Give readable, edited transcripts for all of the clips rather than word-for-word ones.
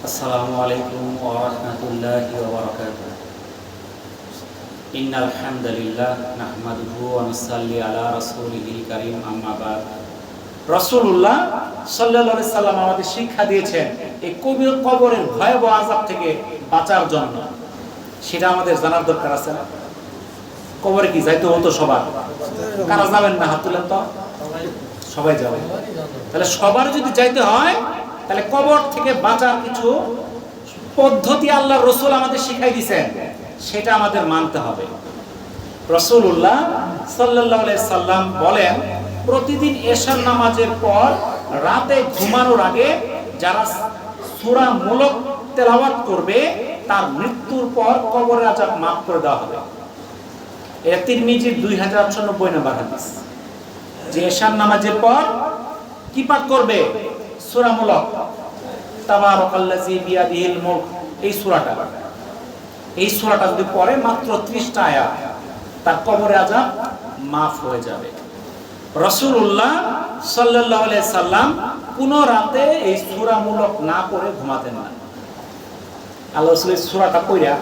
আসসালামু আলাইকুম ওয়া রাহমাতুল্লাহি ওয়া বারাকাতুহু। ইন্নাল হামদালিল্লাহ নাহমাদুহু ওয়া নুসাল্লি আলা রাসূলিহিল কারীম, আম্মা বাদ। রাসূলুল্লাহ সাল্লাল্লাহু আলাইহি সাল্লাম আমাদের শিক্ষা দিয়েছেন এই কবরের ভয়াবহ আযাব থেকে বাঁচার জন্য। সেটা আমাদের জানার দরকার আছে না? কবরে কি যাইতে হতো সবার? কারা যাবেন না? হাত তুলেন তো। সবাই যাবে। তাহলে সবার যদি যাইতে হয়, তাহলে কবর থেকে বাঁচার কিছু পদ্ধতি আল্লাহর রাসূল আমাদের শিখাই দিয়েছেন, সেটা আমাদের মানতে হবে। রাসূলুল্লাহ সাল্লাল্লাহু আলাইহি সাল্লাম বলেন, প্রতিদিন এশার নামাজের পর রাতে ঘুমানোর আগে যারা সূরা মুলক তেলাওয়াত করবে তার মৃত্যুর পর কবরের আযাব মাফ করে দেওয়া হবে। এটা তিরমিজির 2896 নম্বর হাদিস। যে এশার নামাজের পর কি পাঠ করবে? সূরা মুলক, তাবারাকাল্লাযী বিয়াদিহিল মুলক, এই সূরাটা যদি পড়ে মাত্র 30টা আয়াত, তার কবরের আযাব মাফ হয়ে যাবে। রাসূলুল্লাহ সাল্লাল্লাহু আলাইহি সাল্লাম কোন রাতে এই সূরা মুলক না পড়ে ঘুমাতেন না। আল্লাহ রাসূলের সূরাটা পড়া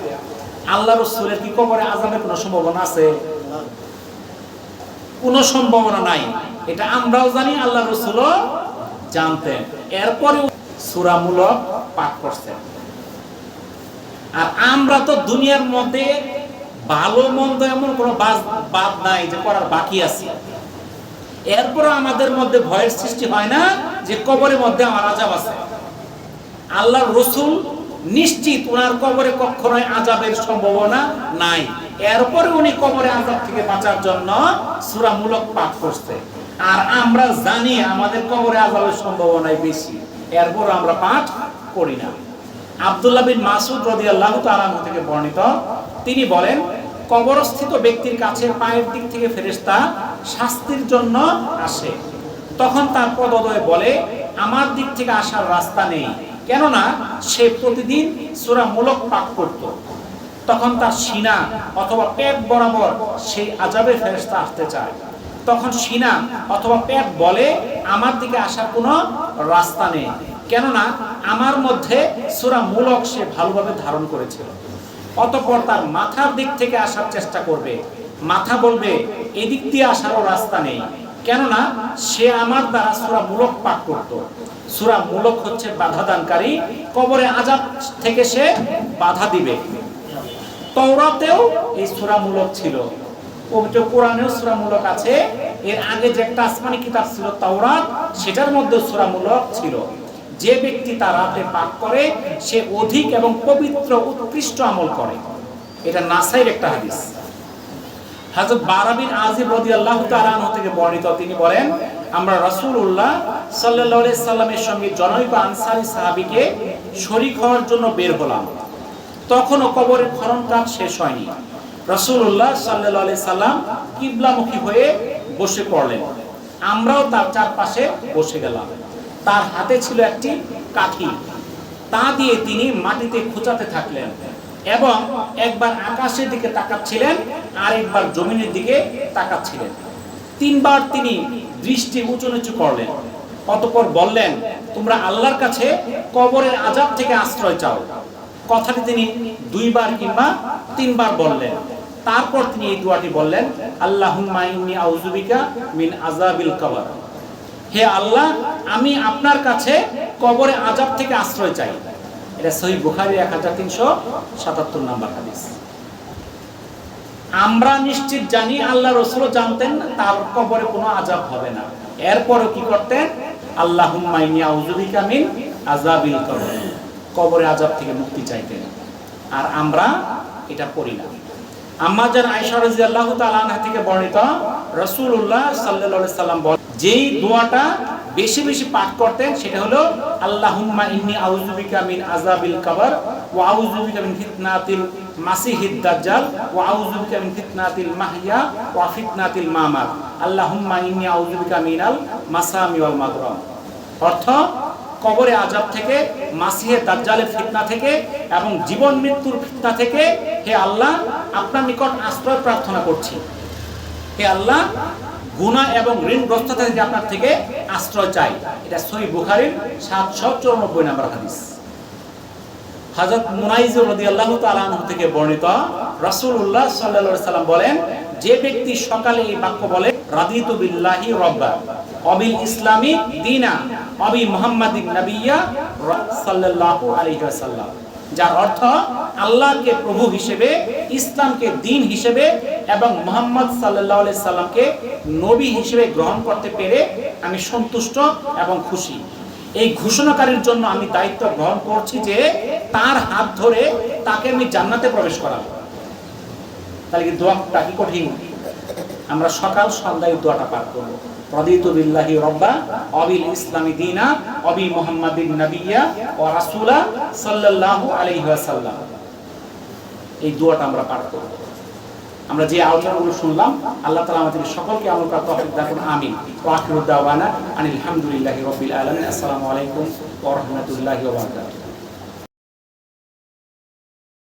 আল্লাহ রাসূলের কি কবরে আযাবের কোনো সম্ভাবনা আছে? কোনো সম্ভাবনা নাই। এটা আমরাও জানি, আল্লাহ রাসূলও জানতেন, এরপরেও সূরা মুলক পাঠ করতেন। আর আমরা তো দুনিয়ার মধ্যে ভালো মন্দ এমন কোনো বাদ নাই যে করার বাকি আছে, এরপরও আমাদের মধ্যে ভয়ের সৃষ্টি হয় না যে কবরের মধ্যে আমার আযাব আছে। আল্লাহর রাসূল নিশ্চিত ওনার কবরে কখনোই আযাবের সম্ভাবনা নাই, এরপরে উনি কবরে আযাব থেকে বাঁচার জন্য সূরা মুলক পাঠ করতে। আর আমরা জানি আমাদের কবরে আযাবের সম্ভাবনাই বেশি, এরপর আমরা পাঠ করি না। আব্দুল্লাহ বিন মাসউদ রাদিয়াল্লাহু তাআলা থেকে বর্ণিত, তিনি বলেন, কবরস্থিত ব্যক্তির কাছে পায়ের দিক থেকে ফেরেশতা শাস্তির জন্য আসে। তখন তার পদদ্বয়ে বলে, আমার দিক থেকে আসার রাস্তা নেই, কেননা সে প্রতিদিন সূরা মুলক পাঠ করত। তখন তার সিনা অথবা পেট বরাবর সেই আযাবের ফেরেশতা আসতে চায়। তখন সিনা অথবা পেট বলে, আমার দিকে আসার কোনো রাস্তা নেই, কেননা আমার মধ্যে সূরা মুলক সে ভালোভাবে ধারণ করেছিল। অতঃপর তার মাথার দিক থেকে আসার চেষ্টা করবে, মাথা বলবে, এদিক দিয়ে আসারও রাস্তা নেই, কেননা সে আমার দ্বারা সূরা মুলক পাঠ করত। সূরা মুলক হচ্ছে বাধাদানকারী, কবরে আযাব থেকে সে বাধা দিবে। তাওরাতেও এই সূরা মুলক ছিল, পবিত্র কোরআনেও সূরা মুলক আছে। এর আগে যে একটা আসমানি কিতাব ছিল তাওরাত, সেটার মধ্যে সূরা মুলক ছিল। যে ব্যক্তি তা রাতে পাঠ করে সে অধিক এবং পবিত্র উৎকৃষ্ট আমল করে। এটা নাসাইর একটা হাদিস। হযরত বারা বিন আযিব রাদিয়াল্লাহু তাআলা আনহু থেকে বর্ণিত, তিনি বলেন, আমরা রাসূলুল্লাহ সাল্লাল্লাহু আলাইহি সাল্লামের সঙ্গে জনৈক আনসারী সাহাবীকে শরীক হওয়ার জন্য বের হলাম। তখনও কবরের খনন কাজ শেষ হয়নি। রাসূলুল্লাহ সাল্লাল্লাহু আলাইহি সাল্লাম কিবলামুখী হয়ে বসে পড়লেন। আমরাও তার চারপাশে বসে গেলাম। তার হাতে ছিল একটি কাঠি, তা দিয়ে তিনি মাটিতে খোঁচাতে থাকলেন এবং একবার আকাশের দিকে তাকাচ্ছিলেন আর একবার জমিনের দিকে তাকাচ্ছিলেন। 3 বার তিনি দৃষ্টি উঁচু নিচু করলেন। অতঃপর বললেন, তোমরা আল্লাহর কাছে কবরের আযাব থেকে আশ্রয় চাও। কথাটি তিনি 2 বার কিংবা 3 বার বললেন। তারপর তিনি এই দোয়াটি বললেন, আল্লাহুম্মা ইন্নী আউযু বিকা মিন আযাবিল কবর। হে আল্লাহ, আমি আপনার কাছে কবরে আযাব থেকে আশ্রয় চাই। এটা সহিহ বুখারী 1377 নম্বর হাদিস। আমরা নিশ্চিত জানি, আল্লাহ রাসূলও জানতেন তার কবরে কোনো আযাব হবে না, এরপরও কি করতেন? আল্লাহুম্মা ইন্নী আউযু বিকা মিন আযাবিল কবর, কবরে আযাব থেকে মুক্তি চাইতেন। আর আমরা এটা পড়ি না। আম্মা জান আয়েশা রাদিয়াল্লাহু তাআলা আনহা থেকে বর্ণিত, রাসূলুল্লাহ সাল্লাল্লাহু আলাইহি সাল্লাম বলেন, যেই দোয়াটা বেশি বেশি পাঠ করতেন সেটা হলো, আল্লাহুম্মা ইন্নী আউযু বিকা মিন আযাবিল কবর ওয়া আউযু বিকা মিন ফিতনাতিল মাসিহিদ দাজ্জাল ওয়া আউযু বিকা মিন ফিতনাতিল মাহইয়া ওয়া ফিতনাতিল মামাত। আল্লাহুম্মা ইন্নী আউযু বিকা মিনাল মাসামি ওয়াল মাগরাম। অর্থ, কবরে আযাব থেকে, মাসিহে দাজ্জালের ফিতনা থেকে এবং জীবন মৃত্যুর ফিতনা থেকে হে আল্লাহ আপনার নিকট আশ্রয় প্রার্থনা করছি। হে আল্লাহ, গুনাহ এবং ঋণগ্রস্ততা থেকে আপনার থেকে আশ্রয় চাই। এটা সহিহ বুখারীর 794 নম্বর হাদিস। হযরত মুনাইজ রাদিয়াল্লাহু তাআলা আনহু থেকে বর্ণিত, রাসূলুল্লাহ সাল্লাল্লাহু আলাইহি সাল্লাম বলেন, যে ব্যক্তি সকালে এই বাক্য বলে, রাদিতু বিল্লাহি রাব্বা ওয়া বিল ইসলামি দীনা ওয়া বি মুহাম্মাদিন নাবিয়্যা সাল্লাল্লাহু আলাইহি ওয়াসাল্লাম, যার অর্থ আল্লাহকে প্রভু হিসেবে, ইসলামকে দ্বীন হিসেবে এবং মুহাম্মদ সাল্লাল্লাহু আলাইহি সাল্লামকে নবী হিসেবে গ্রহণ করতে পেরে আমি সন্তুষ্ট এবং খুশি। এই ঘোষণাকারীর জন্য আমি দায়িত্ব গ্রহণ করছি যে তার হাত ধরে তাকে আমি জান্নাতে প্রবেশ করাবো। তাহলে কি দোয়াটা কি কঠিন? আমরা সকাল সন্ধ্যায় দোয়াটা পাঠ করব, রাদিতু বিল্লাহি রাব্বা ওয়া বিল ইসলামি দীনা ওয়া বি মুহাম্মাদিন নাবিয়্যা ওয়া রাসূলা সাল্লাল্লাহু আলাইহি ওয়াসাল্লাম। এই দোয়াটা আমরা পাঠ করব। আমরা যে আলোচনাগুলো শুনলাম, আল্লাহ তাআলা আমাদের সকলকে আমল করার তৌফিক দান করুন, আমিন। ওয়া আখিরু দাওয়ানা আনিল হামদুলিল্লাহি রাব্বিল আলামিন। আসসালামু আলাইকুম ওয়া রাহমাতুল্লাহি ওয়া বারাকাতুহু।